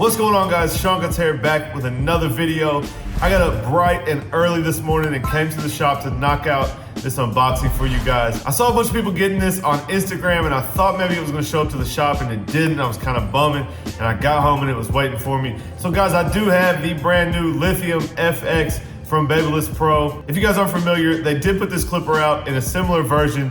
What's going on, guys? Seancutshair back with another video. I got up bright and early this morning and came to the shop to knock out this unboxing for you guys. I saw a bunch of people getting this on Instagram and I thought maybe it was gonna show up to the shop and it didn't. I was kind of bumming and I got home and it was waiting for me. So guys, I do have the brand new Lithium FX from Babyliss Pro. If you guys aren't familiar, they did put this clipper out in a similar version.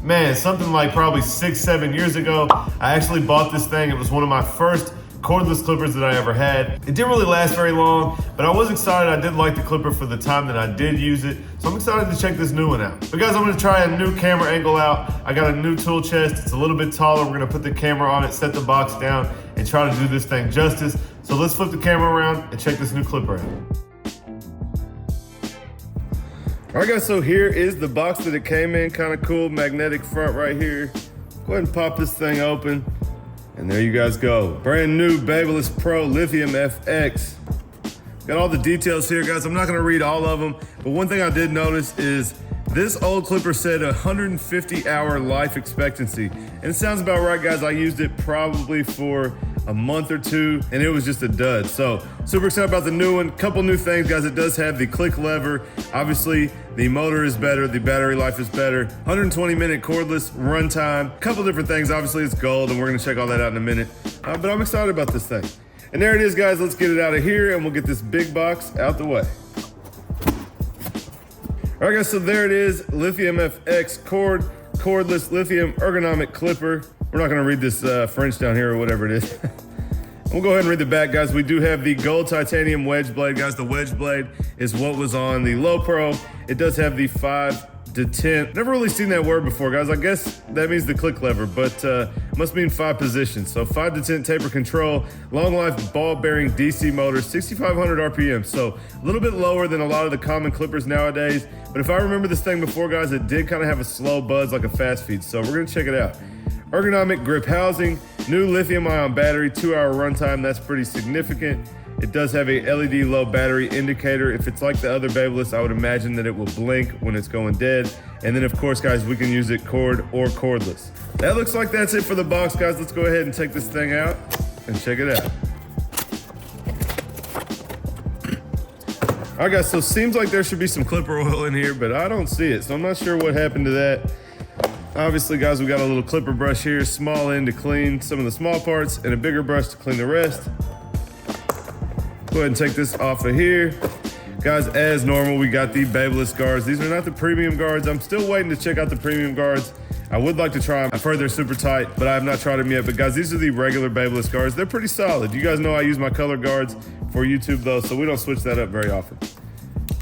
Man, something like probably 6-7 years ago. I actually bought this thing. It was one of my first cordless clippers that I ever had. It didn't really last very long, but I was excited. I did like the clipper for the time that I did use it. So I'm excited to check this new one out. But guys, I'm gonna try a new camera angle out. I got a new tool chest. It's a little bit taller. We're gonna put the camera on it, set the box down, and try to do this thing justice. So let's flip the camera around and check this new clipper out. All right guys, so here is the box that it came in. Kind of cool, magnetic front right here. Go ahead and pop this thing open. And there you guys go. Brand new Babyliss Pro Lithium FX. Got all the details here, guys. I'm not gonna read all of them, but one thing I did notice is this old clipper said 150-hour life expectancy. And it sounds about right, guys. I used it probably for a month or two, and it was just a dud. So super excited about the new one. Couple new things, guys. It does have the click lever. Obviously, the motor is better, the battery life is better. 120-minute cordless runtime. Couple different things. Obviously, it's gold, and we're gonna check all that out in a minute. But I'm excited about this thing. And there it is, guys. Let's get it out of here, and we'll get this big box out the way. All right, guys, so there it is. Lithium FX cordless lithium ergonomic clipper. We're not gonna read this French down here or whatever it is. We'll go ahead and read the back, guys. We do have the gold titanium wedge blade, guys. The wedge blade is what was on the Low Pro. It does have the 5-10. Never really seen that word before, guys. I guess that means the click lever, but must mean 5 positions. So 5-10 taper control, long life ball bearing DC motor, 6,500 RPM. So a little bit lower than a lot of the common clippers nowadays. But if I remember this thing before, guys, it did kind of have a slow buzz like a fast feed. So we're gonna check it out. Ergonomic grip housing, new lithium ion battery, 2-hour runtime. That's pretty significant. It does have a LED low battery indicator. If it's like the other Babyliss, I would imagine that it will blink when it's going dead. And then of course, guys, we can use it cord or cordless. That looks like that's it for the box, guys. Let's go ahead and take this thing out and check it out. All right, guys, so it seems like there should be some clipper oil in here, but I don't see it. So I'm not sure what happened to that. Obviously, guys, we got a little clipper brush here, small end to clean some of the small parts and a bigger brush to clean the rest. Go ahead and take this off of here. Guys, as normal, we got the Babyliss guards. These are not the premium guards. I'm still waiting to check out the premium guards. I would like to try them. I've heard they're super tight, but I have not tried them yet. But guys, these are the regular Babyliss guards. They're pretty solid. You guys know I use my color guards for YouTube though, so we don't switch that up very often.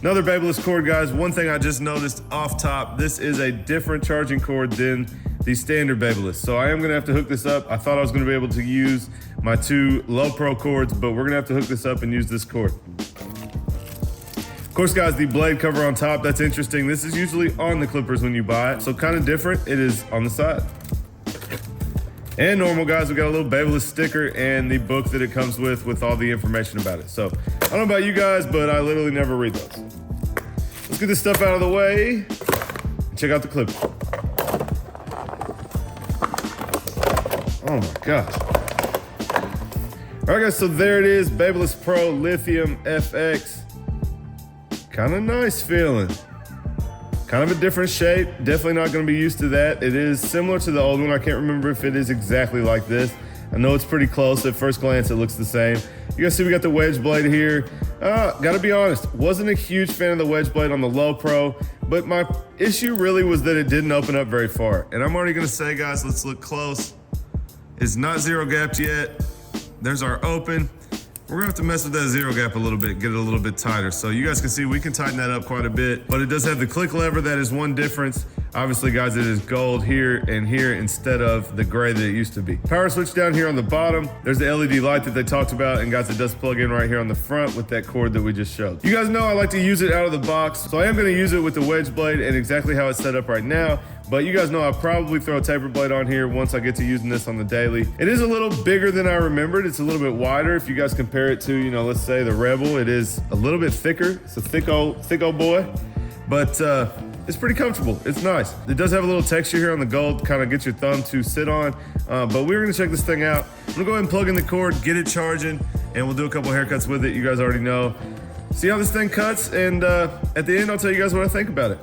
Another Babyliss cord, guys. One thing I just noticed off top, this is a different charging cord than the standard Babyliss. So I am gonna have to hook this up. I thought I was gonna be able to use my 2 Low Pro cords, but we're gonna have to hook this up and use this cord. Of course, guys, the blade cover on top, that's interesting. This is usually on the clippers when you buy it. So kind of different, it is on the side. And normal, guys, we got a little Babyliss sticker and the book that it comes with all the information about it. So I don't know about you guys, but I literally never read those. Let's get this stuff out of the way and check out the clipper. Oh my gosh. All right, guys, so there it is, Babyliss Pro Lithium FX. Kind of nice feeling. Kind of a different shape. Definitely not going to be used to that. It is similar to the old one. I can't remember if it is exactly like this. I know it's pretty close. At first glance, it looks the same. You guys see we got the wedge blade here. Gotta be honest, wasn't a huge fan of the wedge blade on the Low Pro, but my issue really was that it didn't open up very far. And I'm already gonna say, guys, let's look close. It's not zero gapped yet. There's our open. We're gonna have to mess with that zero gap a little bit, get it a little bit tighter. So you guys can see we can tighten that up quite a bit, but it does have the click lever. That is one difference. Obviously, guys, it is gold here and here instead of the gray that it used to be. Power switch down here on the bottom. There's the LED light that they talked about, and guys, it does plug in right here on the front with that cord that we just showed. You guys know I like to use it out of the box, so I am gonna use it with the wedge blade and exactly how it's set up right now. But you guys know I'll probably throw a taper blade on here once I get to using this on the daily. It is a little bigger than I remembered. It's a little bit wider. If you guys compare it to, you know, let's say the Rebel, it is a little bit thicker. It's a thick old boy. But it's pretty comfortable. It's nice. It does have a little texture here on the gold, kind of gets your thumb to sit on. But we're gonna check this thing out. I'm gonna go ahead and plug in the cord, get it charging, and we'll do a couple haircuts with it. You guys already know. See how this thing cuts, and at the end, I'll tell you guys what I think about it.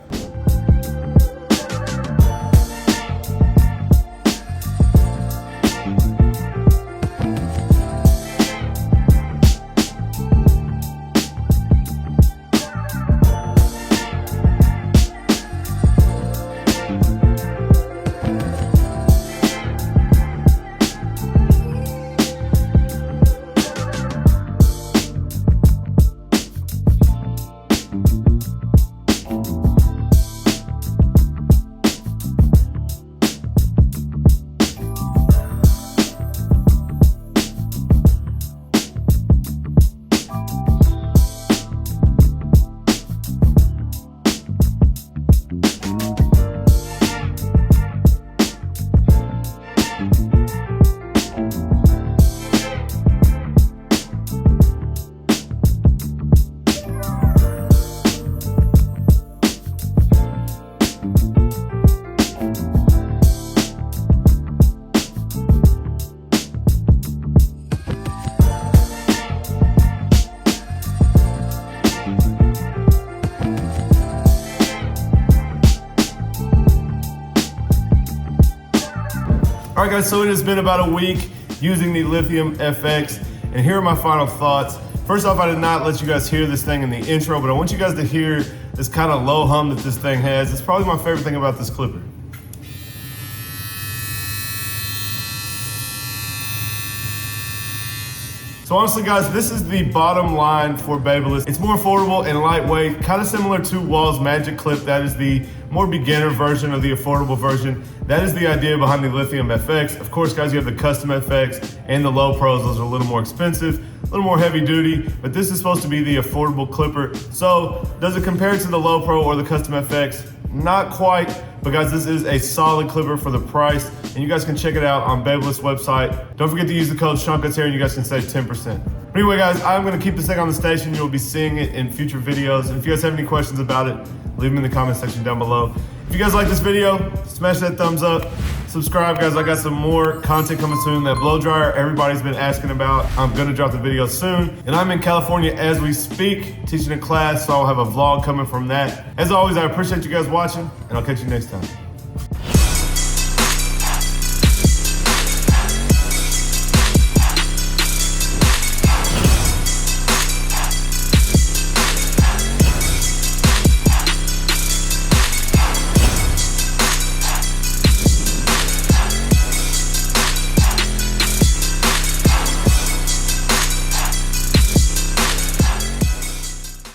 All right guys, so it has been about a week using the Lithium FX, and here are my final thoughts. First off, I did not let you guys hear this thing in the intro, but I want you guys to hear this kind of low hum that this thing has. It's probably my favorite thing about this clipper. So honestly guys, this is the bottom line for Babyliss. It's more affordable and lightweight, kind of similar to Wall's Magic Clip. That is the more beginner version of the affordable version. That is the idea behind the Lithium FX. Of course guys, you have the custom FX and the low pros. Those are a little more expensive, a little more heavy duty, but this is supposed to be the affordable clipper. So does it compare to the low pro or the custom FX? Not quite, but guys, this is a solid clipper for the price, and you guys can check it out on Babyliss website. Don't forget to use the code Seancutshair and you guys can save 10%. But anyway guys, I'm gonna keep this thing on the station. You'll be seeing it in future videos. And if you guys have any questions about it, leave them in the comment section down below. If you guys like this video, smash that thumbs up. Subscribe guys, I got some more content coming soon. That blow dryer everybody's been asking about, I'm gonna drop the video soon. And I'm in California as we speak, teaching a class, so I'll have a vlog coming from that. As always, I appreciate you guys watching, and I'll catch you next time.